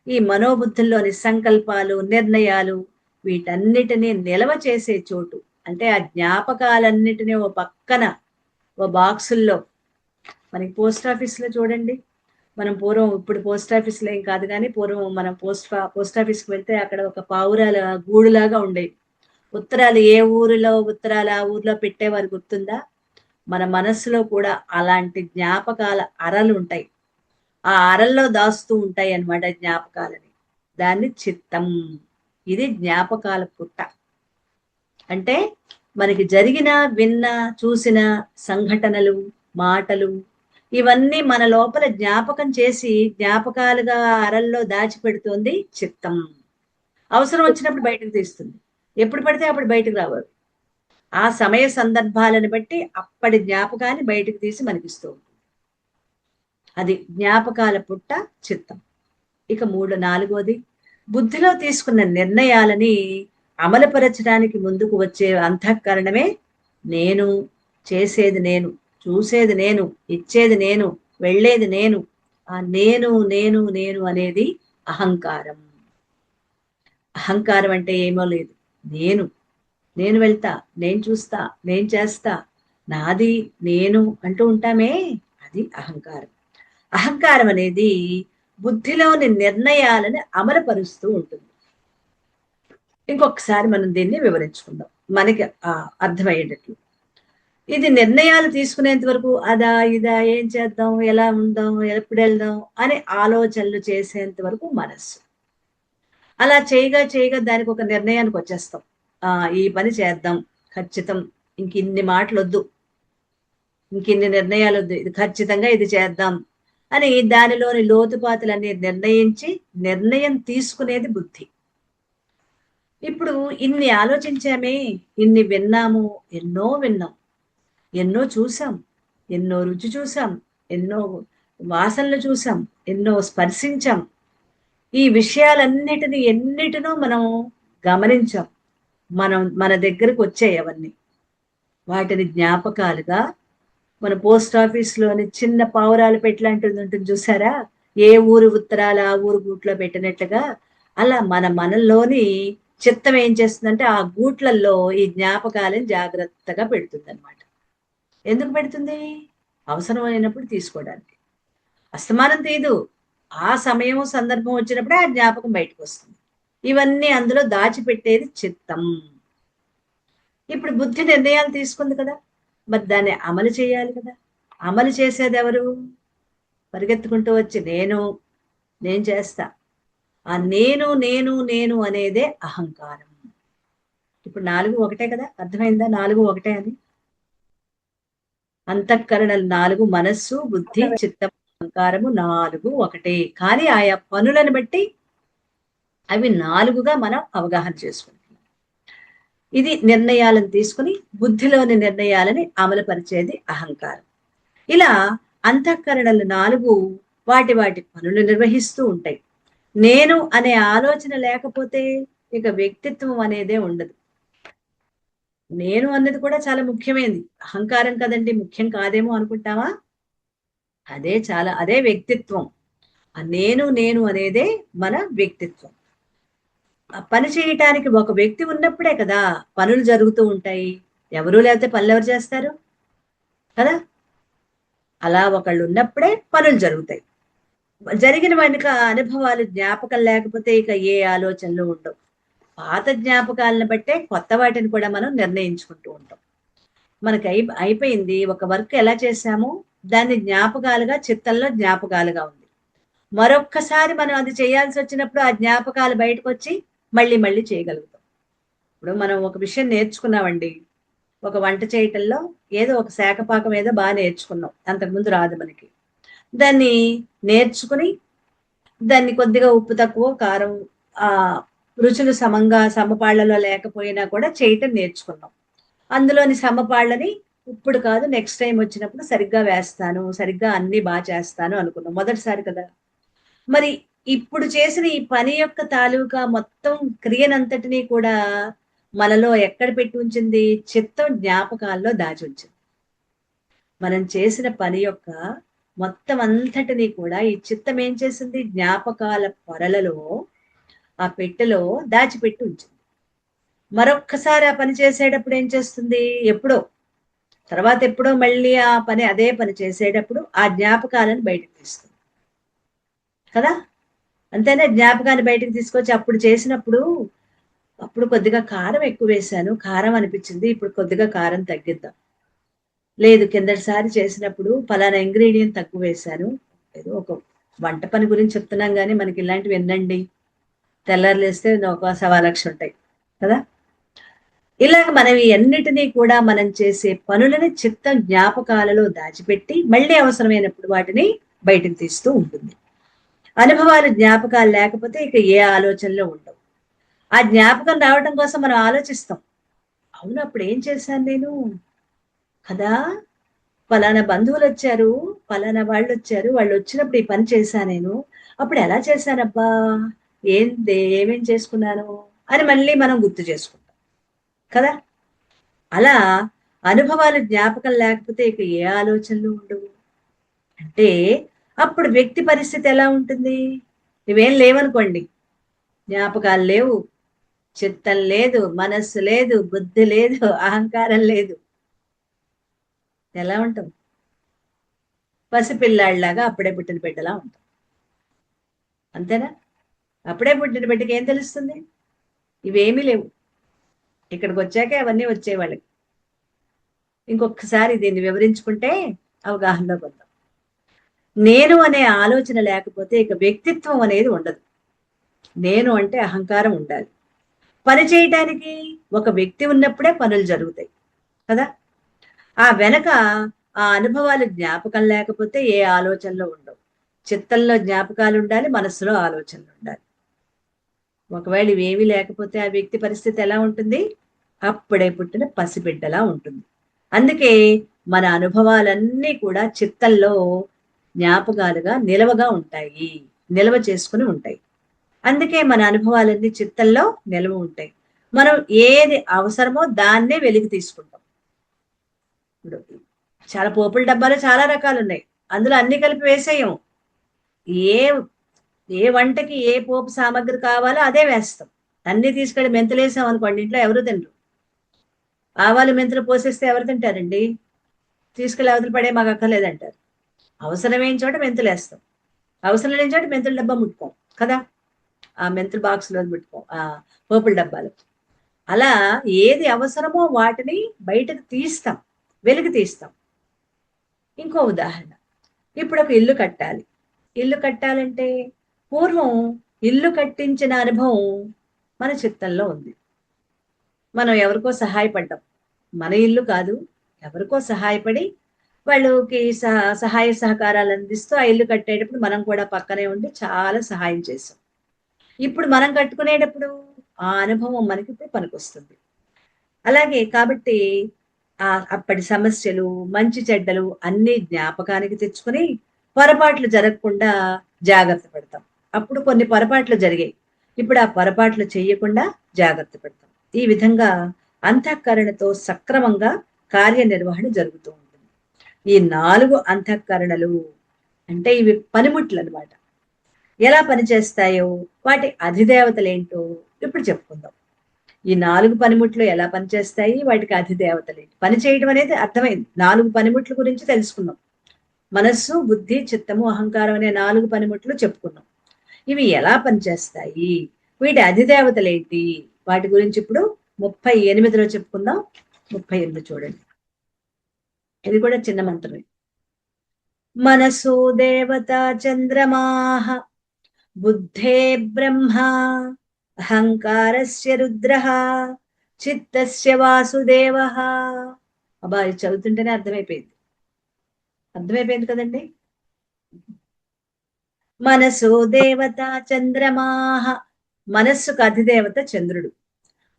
ఈ మనోబుద్ధుల్లోని సంకల్పాలు, నిర్ణయాలు, వీటన్నిటినీ నిల్వ చేసే చోటు, అంటే ఆ జ్ఞాపకాలన్నిటినీ ఓ పక్కన ఓ బాక్సుల్లో, మనకి పోస్ట్ ఆఫీస్లో చూడండి, మనం పూర్వం, ఇప్పుడు పోస్ట్ ఆఫీస్లో ఏం కాదు కానీ పూర్వం మనం పోస్ట్ ఆఫీస్కి వెళ్తే అక్కడ ఒక పావురాల గూడులాగా ఉండేవి. ఉత్తరాలు ఏ ఊరిలో ఉత్తరాలు ఆ ఊర్లో పెట్టేవారు గుర్తుందా. మన మనస్సులో కూడా అలాంటి జ్ఞాపకాల అరలు ఉంటాయి. ఆ అరల్లో దాస్తూ ఉంటాయి అన్నమాట జ్ఞాపకాలని. దాన్ని చిత్తం. ఇది జ్ఞాపకాల పుట్ట. అంటే మనకి జరిగిన, విన్న, చూసిన సంఘటనలు, మాటలు, ఇవన్నీ మన లోపల జ్ఞాపకం చేసి జ్ఞాపకాలుగా అరల్లో దాచిపెడుతోంది చిత్తం. అవసరం వచ్చినప్పుడు బయటకు తీస్తుంది, ఎప్పుడు పడితే అప్పుడు బయటకు రావాలి. ఆ సమయ సందర్భాలను బట్టి అప్పటి జ్ఞాపకాన్ని బయటకు తీసి మనకిస్తూ ఉంటుంది. అది జ్ఞాపకాల పుట్ట చిత్తం. ఇక నాలుగోది, బుద్ధిలో తీసుకున్న నిర్ణయాలని అమలుపరచడానికి ముందుకు వచ్చే అంతఃకరణమే నేను. చేసేది నేను, చూసేది నేను, ఇచ్చేది నేను, వెళ్ళేది నేను. ఆ నేను నేను నేను అనేది అహంకారం. అహంకారం అంటే ఏమో లేదు, నేను, నేను వెళ్తా, నేను చూస్తా, నేను చేస్తా, నాది, నేను అంటూ ఉంటామే, అది అహంకారం. అహంకారం అనేది బుద్ధిలోని నిర్ణయాలను అమలుపరుస్తూ ఉంటుంది. ఇంకొకసారి మనం దీన్ని వివరించుకుందాం, మనకి అర్థమయ్యేటట్లు. ఇది నిర్ణయాలు తీసుకునేంత వరకు అదా ఇదా, ఏం చేద్దాం, ఎలా ఉందాం, ఎప్పుడు వెళ్దాం అని ఆలోచనలు చేసేంత వరకు మనస్సు. అలా చేయగా చేయగా దానికి ఒక నిర్ణయానికి వచ్చేస్తాం. ఈ పని చేద్దాం ఖచ్చితం, ఇంకిన్ని మాటలు వద్దు, ఇంకిన్ని నిర్ణయాలు వద్దు, ఇది ఖచ్చితంగా ఇది చేద్దాం అని దానిలోని లోతుపాతులన్నీ నిర్ణయించి నిర్ణయం తీసుకునేది బుద్ధి. ఇప్పుడు ఇన్ని ఆలోచించామే, ఇన్ని విన్నాము, ఎన్నో విన్నాం, ఎన్నో చూసాం, ఎన్నో రుచి చూసాం, ఎన్నో వాసనలు చూసాం, ఎన్నో స్పర్శించాం. ఈ విషయాలన్నిటిని ఎన్నిటినో మనం గమనించాం. మన దగ్గరకు వచ్చాయి అవన్నీ. వాటిని జ్ఞాపకాలుగా మన పోస్ట్ ఆఫీస్ లోని చిన్న పావురాలు పెట్టలాంటిది ఉంటుంది చూసారా, ఏ ఊరు ఉత్తరాలు ఆ ఊరు గూట్లో పెట్టినట్లుగా, అలా మనలోని చిత్తం ఏం చేస్తుందంటే ఆ గూట్లలో ఈ జ్ఞాపకాలను జాగ్రత్తగా పెడుతుంది అనమాట. ఎందుకు పెడుతుంది? అవసరమైనప్పుడు తీసుకోవడానికి. అస్తమానం తీయదు, ఆ సమయం సందర్భం వచ్చినప్పుడే ఆ జ్ఞాపకం బయటకు వస్తుంది. ఇవన్నీ అందులో దాచిపెట్టేది చిత్తం. ఇప్పుడు బుద్ధి నిర్ణయాలు తీసుకుంది కదా, మరి దాన్ని అమలు చేయాలి కదా. అమలు చేసేది ఎవరు? పరిగెత్తుకుంటూ వచ్చి నేను చేస్తా. ఆ నేను నేను నేను అనేదే అహంకారం. ఇప్పుడు 4 ఒకటే కదా, అర్థమైందా? 4 ఒకటే అని. అంతఃకరణలు 4, మనస్సు, బుద్ధి, చిత్తం, అహంకారము 4 ఒకటే. కానీ ఆయా పనులను బట్టి అవి 4గా మనం అవగాహన చేసుకుంటున్నాం. ఇది నిర్ణయాలను తీసుకుని బుద్ధిలోని నిర్ణయాలని అమలుపరిచేది అహంకారం. ఇలా అంతఃకరణలు 4 వాటి పనులు నిర్వహిస్తూ ఉంటాయి. నేను అనే ఆలోచన లేకపోతే ఇక వ్యక్తిత్వం అనేదే ఉండదు. నేను అన్నది కూడా చాలా ముఖ్యమైనది. అహంకారం కదండి ముఖ్యం కాదేమో అనుకుంటావా? అదే వ్యక్తిత్వం. ఆ నేను అనేదే మన వ్యక్తిత్వం. పని చేయటానికి ఒక వ్యక్తి ఉన్నప్పుడే కదా పనులు జరుగుతూ ఉంటాయి. ఎవరు లేకపోతే పనులు ఎవరు చేస్తారు కదా. అలా ఒకళ్ళు ఉన్నప్పుడే పనులు జరుగుతాయి. జరిగిన వెనుక అనుభవాలు జ్ఞాపకం లేకపోతే ఇక ఏ ఆలోచనలు ఉండవు. పాత జ్ఞాపకాలను బట్టే కొత్త వాటిని కూడా మనం నిర్ణయించుకుంటూ ఉంటాం. మనకి అయిపోయింది ఒక వర్క్, ఎలా చేసామో దాన్ని జ్ఞాపకాలుగా చిత్తంలో జ్ఞాపకాలుగా ఉంది. మరొక్కసారి మనం అది చేయాల్సి వచ్చినప్పుడు ఆ జ్ఞాపకాలు బయటకు వచ్చి మళ్ళీ మళ్ళీ చేయగలుగుతాం. ఇప్పుడు మనం ఒక విషయం నేర్చుకున్నామండి, ఒక వంట చేయటంలో ఏదో ఒక శాఖపాకం ఏదో బాగా నేర్చుకున్నాం, అంతకుముందు రాదు మనకి. దాన్ని నేర్చుకుని దాన్ని కొద్దిగా ఉప్పు తక్కువ కారం రుచులు సమపాళ్లలో లేకపోయినా కూడా చేయటం నేర్చుకున్నాం. అందులోని సమపాళ్ళని ఇప్పుడు కాదు నెక్స్ట్ టైం వచ్చినప్పుడు సరిగ్గా వేస్తాను, సరిగ్గా అన్ని బాగా చేస్తాను అనుకున్నాం మొదటిసారి కదా. మరి ఇప్పుడు చేసిన ఈ పని యొక్క తాలూకా మొత్తం క్రియనంతటినీ కూడా మనలో ఎక్కడ పెట్టి ఉంచింది? చిత్తం జ్ఞాపకాల్లో దాచి ఉంచింది. మనం చేసిన పని యొక్క మొత్తం అంతటినీ కూడా ఈ చిత్తం ఏం చేసింది? జ్ఞాపకాల పొరలలో ఆ పెట్టెలో దాచిపెట్టి ఉంచింది. మరొక్కసారి ఆ పని చేసేటప్పుడు ఏం చేస్తుంది? తర్వాత ఎప్పుడో మళ్ళీ అదే పని చేసేటప్పుడు ఆ జ్ఞాపకాలను బయటకు తీస్తుంది కదా. అంతేనా? జ్ఞాపకాన్ని బయటకు తీసుకొచ్చి అప్పుడు చేసినప్పుడు అప్పుడు కొద్దిగా కారం ఎక్కువ వేశాను, కారం అనిపించింది, ఇప్పుడు కొద్దిగా కారం తగ్గిద్దాం. లేదు, కిందటిసారి చేసినప్పుడు ఫలానా ఇంగ్రీడియంట్ తక్కువ వేశాను. ఏదో ఒక వంట పని గురించి చెప్తున్నాం కానీ మనకి ఇలాంటివి వినండి, తెల్లారులేస్తే ఒక 1,00,000 ఉంటాయి కదా. ఇలాగ మనం అన్నిటినీ కూడా మనం చేసే పనులని చిత్తం జ్ఞాపకాలలో దాచిపెట్టి మళ్ళీ అవసరమైనప్పుడు వాటిని బయటకు తీస్తూ ఉంటుంది. అనుభవాలు జ్ఞాపకాలు లేకపోతే ఇక ఏ ఆలోచనలో ఉండవు. ఆ జ్ఞాపకం రావడం కోసం మనం ఆలోచిస్తాం. అవును, అప్పుడు ఏం చేశాను నేను కదా, ఫలానా బంధువులు వచ్చారు, ఫలానా వాళ్ళు వచ్చారు, వాళ్ళు వచ్చినప్పుడు ఈ పని చేశాను నేను, అప్పుడు ఎలా చేశానబ్బా, ఏమేం చేసుకున్నాను అని మళ్ళీ మనం గుర్తు చేసుకుంటాం కదా. అలా అనుభవాలు జ్ఞాపకం లేకపోతే ఇక ఏ ఆలోచనలు ఉండవు. అంటే అప్పుడు వ్యక్తి పరిస్థితి ఎలా ఉంటుంది? ఇవేం లేవనుకోండి, జ్ఞాపకాలు లేవు, చిత్తం లేదు, మనస్సు లేదు, బుద్ధి లేదు, అహంకారం లేదు, ఎలా ఉంటాం? పసిపిల్లాడిలాగా అప్పుడే పుట్టిన బిడ్డలా ఉంటాం. అంతేనా? అప్పుడే పుట్టిన బిడ్డకి ఏం తెలుస్తుంది? ఇవేమీ లేవు. ఇక్కడికి వచ్చాకే అవన్నీ వచ్చేవాళ్ళకి. ఇంకొకసారి దీన్ని వివరించుకుంటే అవగాహనలోకి వద్దాం. నేను అనే ఆలోచన లేకపోతే ఇక వ్యక్తిత్వం అనేది ఉండదు. నేను అంటే అహంకారం ఉండాలి. పని చేయటానికి ఒక వ్యక్తి ఉన్నప్పుడే పనులు జరుగుతాయి కదా. ఆ వెనక ఆ అనుభవాలు జ్ఞాపకం లేకపోతే ఏ ఆలోచనలు ఉండవు. చిత్తంలో జ్ఞాపకాలు ఉండాలి, మనస్సులో ఆలోచనలు ఉండాలి. ఒకవేళ ఇవేమీ లేకపోతే ఆ వ్యక్తి పరిస్థితి ఎలా ఉంటుంది? అప్పుడే పుట్టిన పసిబిడ్డలా ఉంటుంది. అందుకే మన అనుభవాలన్నీ కూడా చిత్తంలో జ్ఞాపకాలుగా నిలవగా ఉంటాయి, నిల్వ చేసుకుని ఉంటాయి. అందుకే మన అనుభవాలన్నీ చిత్తంలో నిల్వ ఉంటాయి. మనం ఏది అవసరమో దాన్నే వెలికి తీసుకుంటాం. ఇప్పుడు చాలా పోపుల డబ్బాలు చాలా రకాలు ఉన్నాయి, అందులో అన్ని కలిపి వేసేయం. ఏ ఏ వంటకి ఏ పోపు సామాగ్రి కావాలో అదే వేస్తాం. అన్ని తీసుకెళ్ళి మెంతులు వేసాం అనుకోండి, ఇంట్లో ఎవరు తినరు. ఆవాలు మెంతులు పోసేస్తే ఎవరు తింటారండి? తీసుకెళ్ళి అవతల పడే మాకు అక్కర్లేదంటారు. అవసరమైన చోట మెంతులు వేస్తాం, అవసరం లేని చోట మెంతుల డబ్బా ముట్టుకోం కదా. ఆ మెంతుల బాక్స్లో పెట్టుకోం, ఆ పోపుల డబ్బాలు. అలా ఏది అవసరమో వాటిని బయటకు తీస్తాం, వెలికి తీస్తాం. ఇంకో ఉదాహరణ, ఇప్పుడు ఒక ఇల్లు కట్టాలి. ఇల్లు కట్టాలంటే పూర్వం ఇల్లు కట్టించిన అనుభవం మన చిత్తంలో ఉంది. మనం ఎవరికో సహాయపడ్డాం, మన ఇల్లు కాదు, ఎవరికో సహాయపడి వాళ్ళకి సహాయ సహకారాలు అందిస్తూ ఆ ఇల్లు కట్టేటప్పుడు మనం కూడా పక్కనే ఉండి చాలా సహాయం చేసాం. ఇప్పుడు మనం కట్టుకునేటప్పుడు ఆ అనుభవం మనకి పనికొస్తుంది. అలాగే కాబట్టి అప్పటి సమస్యలు, మంచి చెడ్డలు అన్ని జ్ఞాపకానికి తెచ్చుకుని పొరపాట్లు జరగకుండా జాగ్రత్త పడతాం. అప్పుడు కొన్ని పొరపాట్లు జరిగాయి, ఇప్పుడు ఆ పొరపాట్లు చేయకుండా జాగ్రత్త పడతాం. ఈ విధంగా అంతఃకరణతో సక్రమంగా కార్యనిర్వహణ జరుగుతూ ఉంటుంది. ఈ 4 అంతఃకరణలు అంటే ఇవి పనిముట్లు అన్నమాట. ఎలా పనిచేస్తాయో, వాటి అధిదేవతలు ఏంటో ఇప్పుడు చెప్పుకుందాం. ఈ 4 పనిముట్లు ఎలా పనిచేస్తాయి, వాటికి అధిదేవతలు ఏంటి? పని చేయడం అనేది అర్థమైంది. 4 పనిముట్ల గురించి తెలుసుకున్నాం. మనస్సు, బుద్ధి, చిత్తము, అహంకారం అనే 4 పనిముట్లు చెప్పుకున్నాం. ఇవి ఎలా పనిచేస్తాయి, వీటి అధిదేవతలు ఏంటి, వాటి గురించి ఇప్పుడు 38లో చెప్పుకుందాం. 38 చూడండి, ఇది కూడా చిన్న మంత్రమే. మనసు దేవత చంద్రమాహ, బుద్ధే బ్రహ్మ, అహంకారస్య రుద్రః, చిత్తస్య వాసుదేవః. అబ్బా, ఇది చదువుతుంటేనే అర్థమైపోయింది కదండి. మనసు దేవత చంద్రమాహ, మనస్సుకు అధిదేవత చంద్రుడు.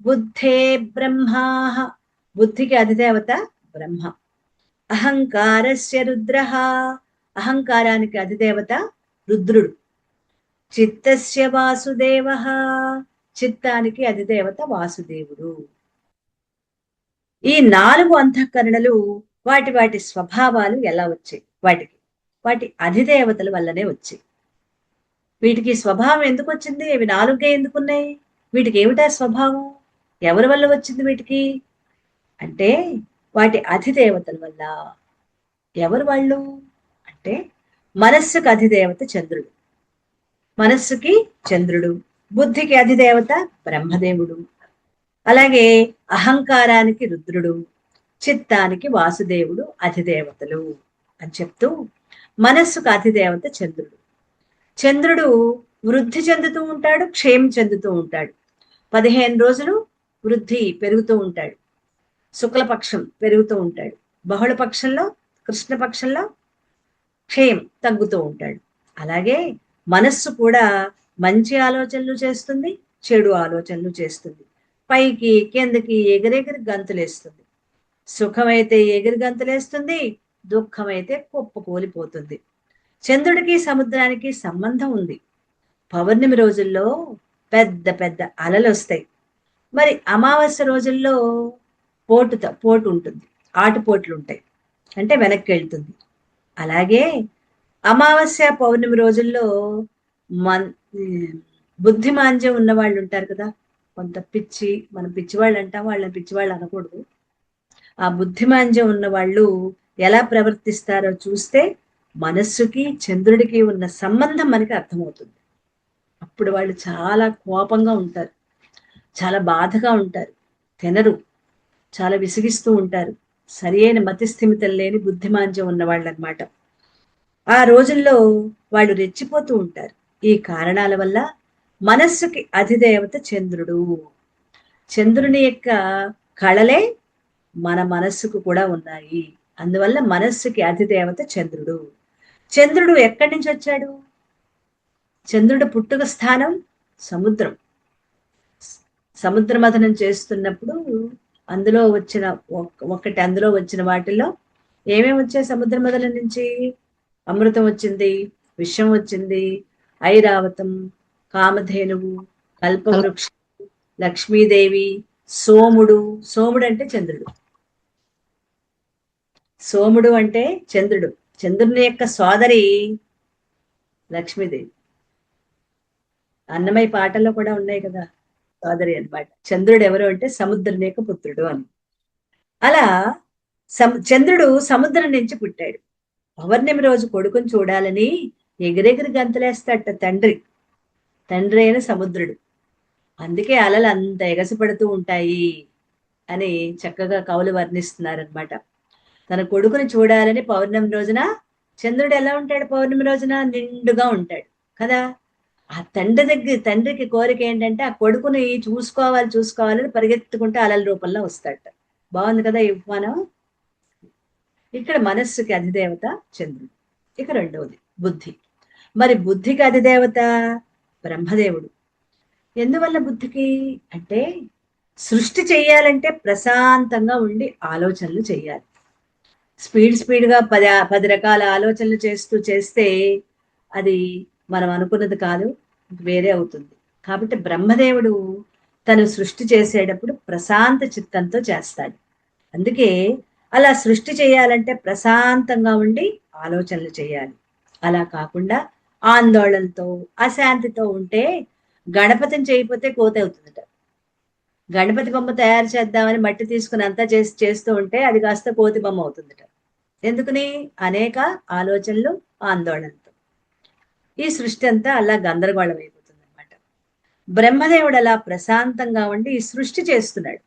బుద్ధే బ్రహ్మాహ, బుద్ధికి అధిదేవత బ్రహ్మ. అహంకారస్య రుద్రః, అహంకారానికి అధిదేవత రుద్రుడు. చిత్తస్య వాసుదేవః, చిత్తానికి అధిదేవత వాసుదేవుడు. ఈ 4 అంతఃకరణలు వాటి వాటి స్వభావాలు ఎలా వచ్చాయి, వాటి అధిదేవతల వల్లనే వచ్చాయి. వీటికి స్వభావం ఎందుకు వచ్చింది? ఇవి 4గే ఎందుకున్నాయి? వీటికి ఏమిటా స్వభావం? ఎవరి వల్ల వచ్చింది వీటికి అంటే వాటి అధిదేవతల వల్ల. ఎవరు వాళ్ళు అంటే మనస్సుకు అధిదేవత చంద్రుడు, మనస్సుకి చంద్రుడు. బుద్ధికి అధిదేవత బ్రహ్మదేవుడు. అలాగే అహంకారానికి రుద్రుడు, చిత్తానికి వాసుదేవుడు అధిదేవతలు అని చెప్తూ, మనస్సుకు అధిదేవత చంద్రుడు. చంద్రుడు వృద్ధి చెందుతూ ఉంటాడు, క్షేమం చెందుతూ ఉంటాడు. 15 రోజులు వృద్ధి పెరుగుతూ ఉంటాడు, శుక్లపక్షం పెరుగుతూ ఉంటాడు. బహుళపక్షంలో, కృష్ణపక్షంలో క్షయం తగ్గుతూ ఉంటాడు. అలాగే మనస్సు కూడా మంచి ఆలోచనలు చేస్తుంది, చెడు ఆలోచనలు చేస్తుంది. పైకి కిందకి ఎగిరెగిరి గంతులేస్తుంది. సుఖమైతే ఎగిరి గంతులేస్తుంది, దుఃఖమైతే కుప్పకూలిపోతుంది. చంద్రుడికి సముద్రానికి సంబంధం ఉంది. పౌర్ణమి రోజుల్లో పెద్ద పెద్ద అలలు వస్తాయి. మరి అమావాస్య రోజుల్లో పోటు ఉంటుంది, ఆటుపోట్లు ఉంటాయి, అంటే వెనక్కి వెళ్తుంది. అలాగే అమావాస్య పౌర్ణమి రోజుల్లో బుద్ధిమాంద్యం ఉన్న వాళ్ళు ఉంటారు కదా, కొంత పిచ్చి, మనం పిచ్చివాళ్ళు అంటాం, వాళ్ళని పిచ్చివాళ్ళు అనకూడదు. ఆ బుద్ధిమాంద్యం ఉన్న వాళ్ళు ఎలా ప్రవర్తిస్తారో చూస్తే మనస్సుకి చంద్రుడికి ఉన్న సంబంధం మనకి అర్థమవుతుంది. అప్పుడు వాళ్ళు చాలా కోపంగా ఉంటారు, చాలా బాధగా ఉంటారు, తినరు, చాలా విసిగిస్తూ ఉంటారు. సరి అయిన మతిస్థిమితం లేని బుద్ధిమాంద్యం ఉన్నవాళ్ళు అనమాట. ఆ రోజుల్లో వాళ్ళు రెచ్చిపోతూ ఉంటారు. ఈ కారణాల వల్ల మనస్సుకి అధిదేవత చంద్రుడు. చంద్రుని యొక్క కళలే మన మనస్సుకు కూడా ఉన్నాయి. అందువల్ల మనస్సుకి అధిదేవత చంద్రుడు. చంద్రుడు ఎక్కడి నుంచి వచ్చాడు? చంద్రుడు పుట్టుక స్థానం సముద్రం. సముద్ర మథనం చేస్తున్నప్పుడు అందులో వచ్చిన అందులో వచ్చిన వాటిల్లో ఏమేమి వచ్చాయి? సముద్ర మథనం నుంచి అమృతం వచ్చింది, విషం వచ్చింది, ఐరావతం, కామధేనువు, కల్పవృక్షం, లక్ష్మీదేవి, సోముడు. సోముడు అంటే చంద్రుడు. సోముడు అంటే చంద్రుడు. చంద్రుని యొక్క సోదరి లక్ష్మీదేవి. అన్నమయ్య పాటల్లో కూడా ఉన్నాయి కదా సోదరి అన్నమాట. చంద్రుడు ఎవరు అంటే సముద్రం యొక్క పుత్రుడు అని. అలా చంద్రుడు సముద్రం నుంచి పుట్టాడు. పౌర్ణమి రోజు కొడుకుని చూడాలని ఎగిరెగిరి గంతులేస్తాడట తండ్రి అయిన సముద్రుడు. అందుకే అలలు అంత ఎగసిపడుతూ ఉంటాయి అని చక్కగా కవులు వర్ణిస్తున్నారనమాట. తన కొడుకుని చూడాలని పౌర్ణమి రోజున చంద్రుడు ఎలా ఉంటాడు? పౌర్ణమి రోజున నిండుగా ఉంటాడు కదా. ఆ తండ్రికి కోరిక ఏంటంటే ఆ కొడుకుని చూసుకోవాలని పరిగెత్తుకుంటే అలల రూపంలో వస్తాడట. బాగుంది కదా ఈ ఉపమానం. ఇక్కడ మనస్సుకి అధిదేవత చంద్రుడు. ఇక రెండవది బుద్ధి. మరి బుద్ధికి అధిదేవత బ్రహ్మదేవుడు. ఎందువల్ల బుద్ధికి అంటే సృష్టి చెయ్యాలంటే ప్రశాంతంగా ఉండి ఆలోచనలు చెయ్యాలి. స్పీడ్గా 10 రకాల ఆలోచనలు చేస్తే అది మనం అనుకున్నది కాదు, వేరే అవుతుంది. కాబట్టి బ్రహ్మదేవుడు తను సృష్టి చేసేటప్పుడు ప్రశాంత చిత్తంతో చేస్తాడు. అందుకే అలా సృష్టి చేయాలంటే ప్రశాంతంగా ఉండి ఆలోచనలు చేయాలి. అలా కాకుండా ఆందోళనతో అశాంతితో ఉంటే గణపతిని చేయకపోతే కోతి అవుతుందట. గణపతి బొమ్మ తయారు చేద్దామని మట్టి తీసుకుని అంతా చేస్తూ ఉంటే అది కాస్త కోతి బొమ్మ అవుతుందట. ఎందుకని? అనేక ఆలోచనలు, ఆందోళనతో ఈ సృష్టి అంతా అలా గందరగోళం అయిపోతుంది అనమాట. బ్రహ్మదేవుడు అలా ప్రశాంతంగా ఉండి ఈ సృష్టి చేస్తున్నాడు.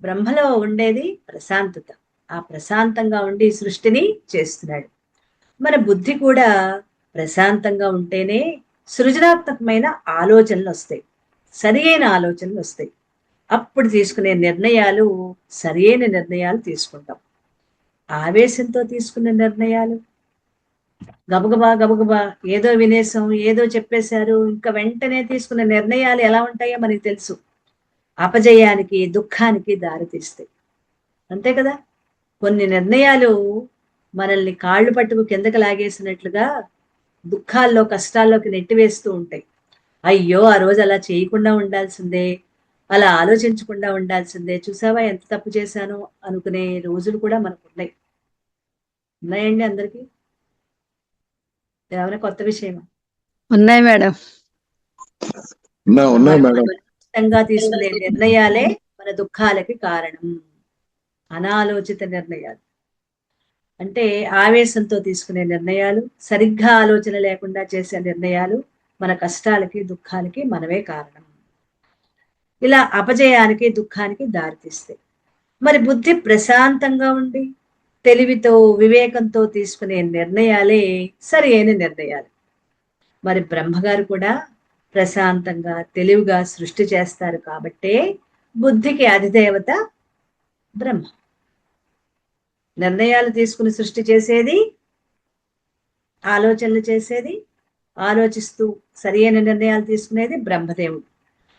బ్రహ్మలో ఉండేది ప్రశాంతత. ఆ ప్రశాంతంగా ఉండి ఈ సృష్టిని చేస్తున్నాడు. మన బుద్ధి కూడా ప్రశాంతంగా ఉంటేనే సృజనాత్మకమైన ఆలోచనలు వస్తాయి, సరి అయిన ఆలోచనలు వస్తాయి. అప్పుడు తీసుకునే నిర్ణయాలు సరైన నిర్ణయాలు తీసుకుంటాం. ఆవేశంతో తీసుకునే నిర్ణయాలు గబగబా ఏదో వినేసం, ఏదో చెప్పేశారు, ఇంకా వెంటనే తీసుకునే నిర్ణయాలు ఎలా ఉంటాయో మనకి తెలుసు. అపజయానికి, దుఃఖానికి దారితీస్తాయి. అంతే కదా. కొన్ని నిర్ణయాలు మనల్ని కాళ్ళు పట్టుకు కిందకి లాగేసినట్లుగా దుఃఖాల్లో, కష్టాల్లోకి నెట్టివేస్తూ ఉంటాయి. అయ్యో ఆ రోజు అలా చేయకుండా ఉండాల్సిందే, అలా ఆలోచించకుండా ఉండాల్సిందే, చూసావా ఎంత తప్పు చేశాను అనుకునే రోజులు కూడా మనకు ఉన్నాయండి అందరికీ. ఏమైనా కొత్త విషయమా? ఉన్నాయి మేడం. ఖచ్చితంగా తీసుకునే నిర్ణయాలే మన దుఃఖాలకి కారణం. అనాలోచిత నిర్ణయాలు అంటే ఆవేశంతో తీసుకునే నిర్ణయాలు, సరిగ్గా ఆలోచన లేకుండా చేసే నిర్ణయాలు మన కష్టాలకి, దుఃఖాలకి మనమే కారణం. ఇలా అపజయానికి, దుఃఖానికి దారితీస్తాయి. మరి బుద్ధి ప్రశాంతంగా ఉండి తెలివితో, వివేకంతో తీసుకునే నిర్ణయాలే సరి అయిన నిర్ణయాలు. మరి బ్రహ్మగారు కూడా ప్రశాంతంగా, తెలివిగా సృష్టి చేస్తారు కాబట్టే బుద్ధికి అధిదేవత బ్రహ్మ. నిర్ణయాలు తీసుకుని సృష్టి చేసేది, ఆలోచనలు చేసేది, ఆలోచిస్తూ సరి అయిన నిర్ణయాలు తీసుకునేది బ్రహ్మదేవుడు.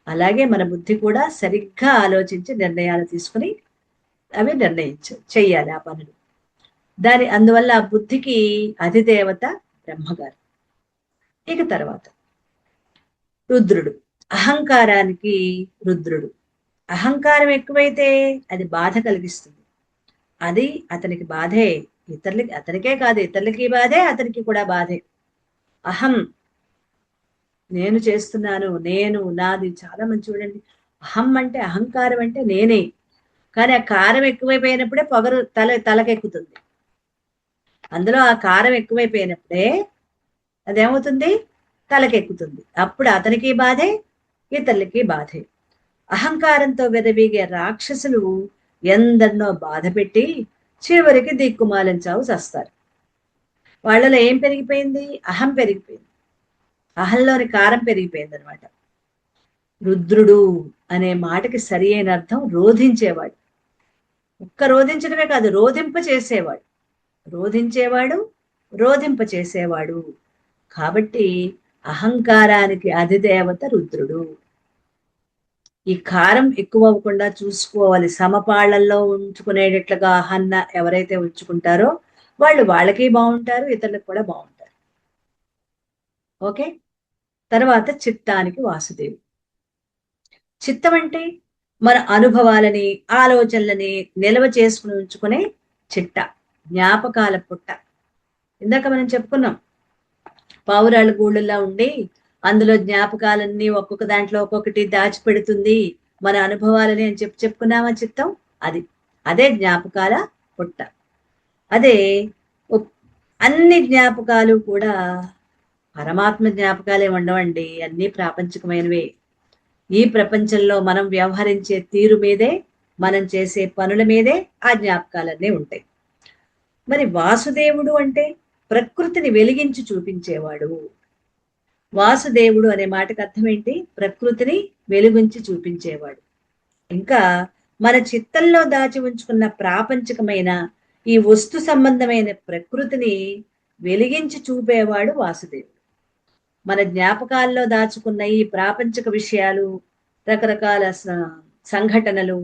అలాగే మన బుద్ధి కూడా సరిగ్గా ఆలోచించి నిర్ణయాలు తీసుకుని అవి చెయ్యాలి ఆ పనులు. అందువల్ల ఆ బుద్ధికి అధిదేవత బ్రహ్మగారు. ఇక తర్వాత రుద్రుడు. అహంకారానికి రుద్రుడు. అహంకారం ఎక్కువైతే అది బాధ కలిగిస్తుంది. అది అతనికి బాధే, అతనికే కాదు ఇతరులకి బాధే, అతనికి కూడా బాధే. అహం, నేను చేస్తున్నాను, నేను, నాది. చాలా మంది చూడండి, అహం అంటే, అహంకారం అంటే నేనే. కానీ ఆ కారం ఎక్కువైపోయినప్పుడే పొగరు తలకెక్కుతుంది. అందులో ఆ కారం ఎక్కువైపోయినప్పుడే అదేమవుతుంది? తలకెక్కుతుంది. అప్పుడు అతనికి బాధే, ఇతరులకి బాధే. అహంకారంతో వెదవీగే రాక్షసులు ఎందరినో బాధ పెట్టి చివరికి దిక్కుమాలిన చావు చస్తారు. వాళ్ళలో ఏం పెరిగిపోయింది? అహం పెరిగిపోయింది. అహంలోని కారం పెరిగిపోయింది అనమాట. రుద్రుడు అనే మాటకి సరి అయిన అర్థం రోధించేవాడు. ఒక్క రోధించడమే కాదు, రోధింప చేసేవాడు. రోధించేవాడు, రోధింప చేసేవాడు. కాబట్టి అహంకారానికి అధిదేవత రుద్రుడు. ఈ కారం ఎక్కువ అవ్వకుండా చూసుకోవాలి. సమపాళ్లలో ఉంచుకునేటట్లుగా అహన్న ఎవరైతే ఉంచుకుంటారో వాళ్ళు వాళ్ళకి బాగుంటారు, ఇతరులకు కూడా బాగుంటారు. ఓకే. తర్వాత చిత్తానికి వాసుదేవుడు. చిత్తం అంటే మన అనుభవాలని, ఆలోచనలని నిల్వ చేసుకుని ఉంచుకునే చిట్ట, జ్ఞాపకాల పుట్ట. ఇందాక మనం చెప్పుకున్నాం, పావురాళ్ళ గూళ్ళులా ఉండి అందులో జ్ఞాపకాలన్నీ ఒక్కొక్క దాంట్లో ఒక్కొక్కటి దాచిపెడుతుంది మన అనుభవాలని అని చెప్పుకున్నామా చిత్తం. అదే జ్ఞాపకాల పుట్ట. అదే అన్ని జ్ఞాపకాలు కూడా పరమాత్మ జ్ఞాపకాలే ఉండవండి, అన్ని ప్రాపంచికమైనవే. ఈ ప్రపంచంలో మనం వ్యవహరించే తీరు మీదే, మనం చేసే పనుల మీదే ఆ జ్ఞాపకాలన్నీ ఉంటాయి. మరి వాసుదేవుడు అంటే ప్రకృతిని వెలిగించి చూపించేవాడు. వాసుదేవుడు అనే మాటకు అర్థం ఏంటి? ప్రకృతిని వెలిగించి చూపించేవాడు. ఇంకా మన చిత్తంలో దాచి ఉంచుకున్న ప్రాపంచికమైన ఈ వస్తు సంబంధమైన ప్రకృతిని వెలిగించి చూపేవాడు వాసుదేవుడు. మన జ్ఞాపకాల్లో దాచుకున్న ఈ ప్రాపంచిక విషయాలు, రకరకాల సంఘటనలు,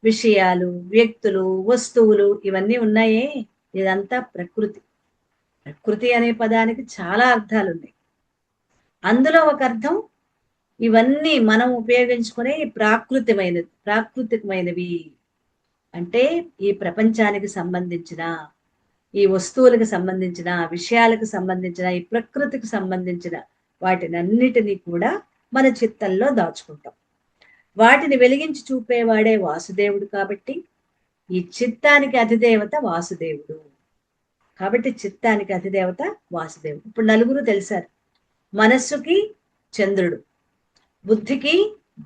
విషయాలు, వ్యక్తులు, వస్తువులు ఇవన్నీ ఉన్నాయే, ఇదంతా ప్రకృతి. ప్రకృతి అనే పదానికి చాలా అర్థాలు ఉన్నాయి. అందులో ఒక అర్థం ఇవన్నీ మనం ఉపయోగించుకునే ప్రాకృతికమైనవి అంటే ఈ ప్రపంచానికి సంబంధించిన, ఈ వస్తువులకు సంబంధించిన, విషయాలకు సంబంధించిన, ఈ ప్రకృతికి సంబంధించిన వాటినన్నిటినీ కూడా మన చిత్తంలో దాచుకుంటాం. వాటిని వెలిగించి చూపేవాడే వాసుదేవుడు. కాబట్టి ఈ చిత్తానికి అధిదేవత వాసుదేవుడు. కాబట్టి చిత్తానికి అధిదేవత వాసుదేవుడు. ఇప్పుడు నలుగురు తెలిసారు. మనస్సుకి చంద్రుడు, బుద్ధికి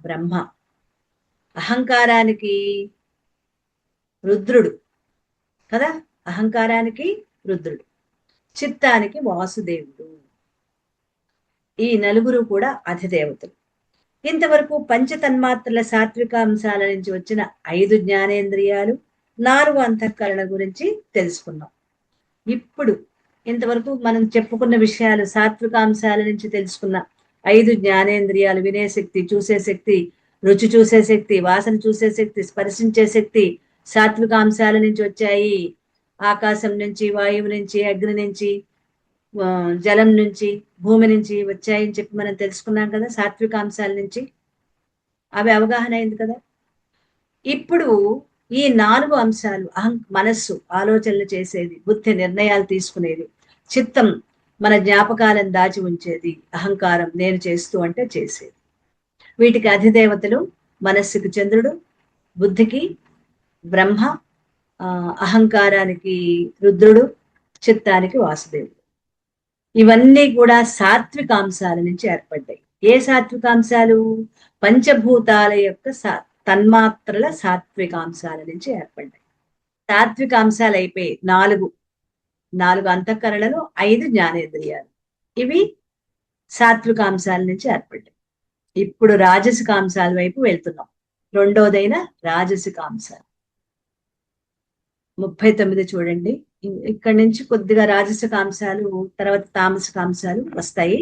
బ్రహ్మ, అహంకారానికి రుద్రుడు కదా, అహంకారానికి రుద్రుడు, చిత్తానికి వాసుదేవుడు. ఈ నలుగురు కూడా అధిదేవతలు. ఇంతవరకు పంచతన్మాత్రల సాత్విక అంశాల నుంచి వచ్చిన 5 జ్ఞానేంద్రియాలు, 4 అంతఃకరణ గురించి తెలుసుకున్నాం. ఇప్పుడు ఇంతవరకు మనం చెప్పుకున్న విషయాలు, సాత్విక అంశాల నుంచి తెలుసుకున్న 5 జ్ఞానేంద్రియాలు, వినే శక్తి, చూసే శక్తి, రుచి చూసే శక్తి, వాసన చూసే శక్తి, స్పర్శించే శక్తి సాత్విక అంశాల నుంచి వచ్చాయి. ఆకాశం నుంచి, వాయువు నుంచి, అగ్ని నుంచి, జలం నుంచి, భూమి నుంచి వచ్చాయని చెప్పి మనం తెలుసుకున్నాం కదా, సాత్విక అంశాల నుంచి. అవి అవగాహన అయింది కదా. ఇప్పుడు ఈ 4 అంశాలు, మనస్సు ఆలోచనలు చేసేది, బుద్ధి నిర్ణయాలు తీసుకునేది, చిత్తం మన జ్ఞాపకాలను దాచి ఉంచేది, అహంకారం నేను చేస్తూ అంటే చేసేది. వీటికి అధిదేవతలు మనస్సుకి చంద్రుడు, బుద్ధికి బ్రహ్మ, అహంకారానికి రుద్రుడు, చిత్తానికి వాసుదేవుడు. ఇవన్నీ కూడా సాత్వికాంశాల నుంచి ఏర్పడ్డాయి. ఏ సాత్వికాంశాలు? పంచభూతాల యొక్క తన్మాత్రల సాత్వికాంశాల నుంచి ఏర్పడ్డాయి. సాత్వికాంశాలు అయిపోయి 4 అంతఃకరణలు, 5 జ్ఞానేంద్రియాలు. ఇవి సాత్వికాంశాల నుంచి ఏర్పడ్డాయి. ఇప్పుడు రాజసికాంశాల వైపు వెళ్తున్నాం. రెండోదైన రాజసికాంశాలు 39 చూడండి. ఇక్కడి నుంచి కొద్దిగా రాజసికాంశాలు, తర్వాత తామసికాంశాలు వస్తాయి.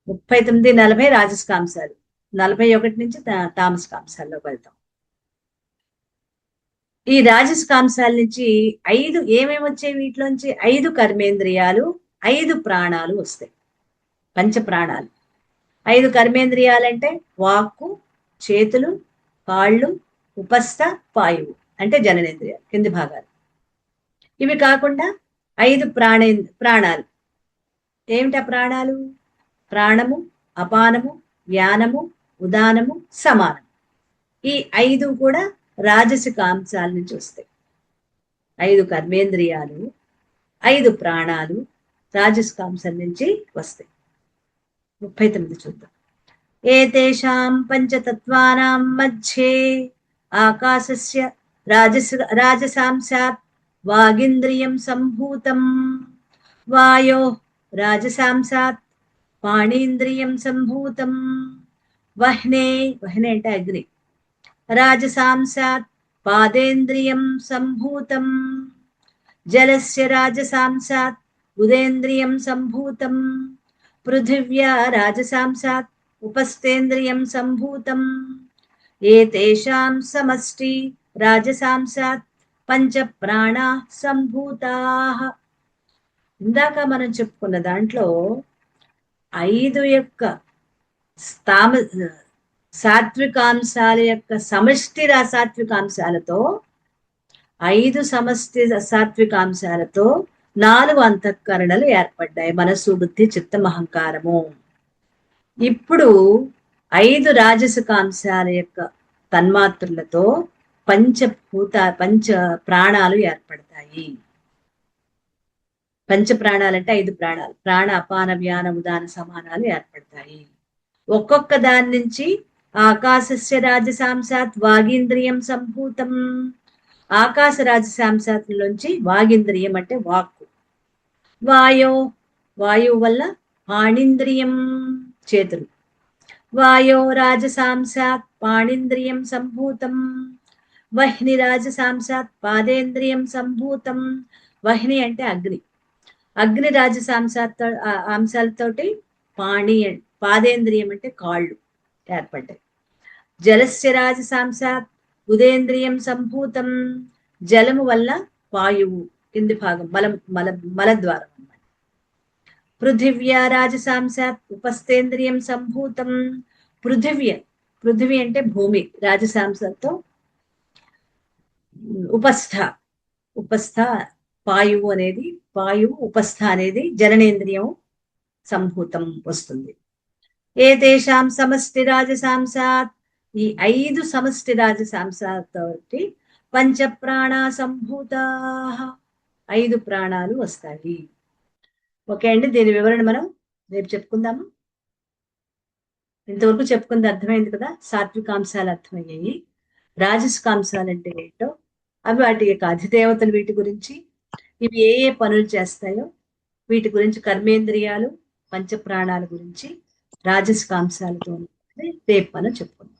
39, 40 రాజసికాంశాలు, 41 నుంచి తామసికాంశాల్లోకి వెళ్తాం. ఈ రాజసికాంశాల నుంచి 5 ఏమేమి వచ్చాయి? వీటిలోంచి 5 కర్మేంద్రియాలు, 5 ప్రాణాలు వస్తాయి. పంచప్రాణాలు. 5 కర్మేంద్రియాలంటే వాక్కు, చేతులు, కాళ్ళు, ఉపస్థ, పాయువు అంటే జననేంద్రియాలు, కింది భాగాలు. ఇవి కాకుండా 5 ప్రాణాలు. ఏమిటా ప్రాణాలు? ప్రాణము, అపానము, వ్యానము, ఉదానము, సమానం. ఈ 5 కూడా రాజసికాంశాల నుంచి వస్తాయి. 5 కర్మేంద్రియాలు, 5 ప్రాణాలు రాజసికాంశాల నుంచి వస్తాయి. 39 చూద్దాం. ఏతేషాం పంచతత్వానాం మధ్యే ఆకాశస్య రాజసాంశాత్ వాగింద్రియం సంభూతం, వాయో రాజసాంశాత్ పాణీంద్రియం సంభూతం, వహ్నే, వహ్నే అంటే అగ్ని. రాజసాంసాత్ పాదేంద్రియం సంభూతం, జలస్య రాజసాంసాత్ ఉదేంద్రియం సంభూతం, పృథివ్యా రాజసాంసాత్ ఉపస్థేంద్రియం సంభూతం, ఏతేషాం సమష్టి రాజసాంసాత్ పంచ ప్రాణా సంభూతాః. ఇందాక మనం చెప్పుకున్న దాంట్లో 5 యొక్క స్థామ సాత్వికాంశాల యొక్క సమష్టి సాత్వికాంశాలతో, 5 సమష్టి సాత్వికాంశాలతో 4 అంతఃకరణలు ఏర్పడ్డాయి, మనస్సు బుద్ధి చిత్తం అహంకారము. ఇప్పుడు 5 రాజసికాంశాల యొక్క తన్మాత్రలతో పంచ ప్రాణాలు ఏర్పడతాయి. పంచ ప్రాణాలంటే 5 ప్రాణాలు, ప్రాణ అపాన వ్యాన ఉదాన సమానాలు ఏర్పడతాయి. ఒక్కొక్క దాని నుంచి ఆకాశస్య రాజసాంసాత్ వాగీంద్రియం సంభూతం, ఆకాశ రాజసాంసాత్ నుంచి వాగీంద్రియం అంటే వాక్కు. వాయువు వల్ల పాణింద్రియం చేతులు, వాయో రాజసాంసాత్ పాణింద్రియం సంభూతం, వహ్ని రాజసాంసాత్ పాదేంద్రియం సంభూతం. వహ్ని అంటే అగ్ని, అగ్ని రాజసాంసాత్ అంశాలతోటి పాదేంద్రియం అంటే కాళ్ళు ఏర్పడ్డాయి. జలస్య రాజసాంసాత్ ఉదేంద్రియం సంభూతం, జలము వల్ల వాయువు కింది భాగం మలద్వారం అన్నమాట. పృథివ్యా రాజసాంసాత్ ఉపస్థేంద్రియం సంభూతం, పృథివి అంటే భూమి, రాజసాంసంతో ఉపస్థ వాయువు ఉపస్థ అనేది జననేంద్రియం సంభూతం వస్తుంది. ఏతేషాం సమష్టి రాజసాంసాత్, ఈ 5 సమష్టి రాజసాంసాతోటి పంచ ప్రాణా సంభూతాః, 5 ప్రాణాలు వస్తాయి. ఓకే అండి, దీని వివరణ మనం రేపు చెప్పుకుందాము. ఇంతవరకు చెప్పుకుంది అర్థమైంది కదా. సాత్వికాంశాలు అర్థమయ్యాయి, రాజసికాంశాలు అంటే ఏంటో, అవి వాటి యొక్క అధిదేవతలు, వీటి గురించి, ఇవి ఏ ఏ పనులు చేస్తాయో వీటి గురించి, కర్మేంద్రియాలు పంచ ప్రాణాల గురించి రాజసికాంశాలతో రేపు మనం చెప్పుకుందాం.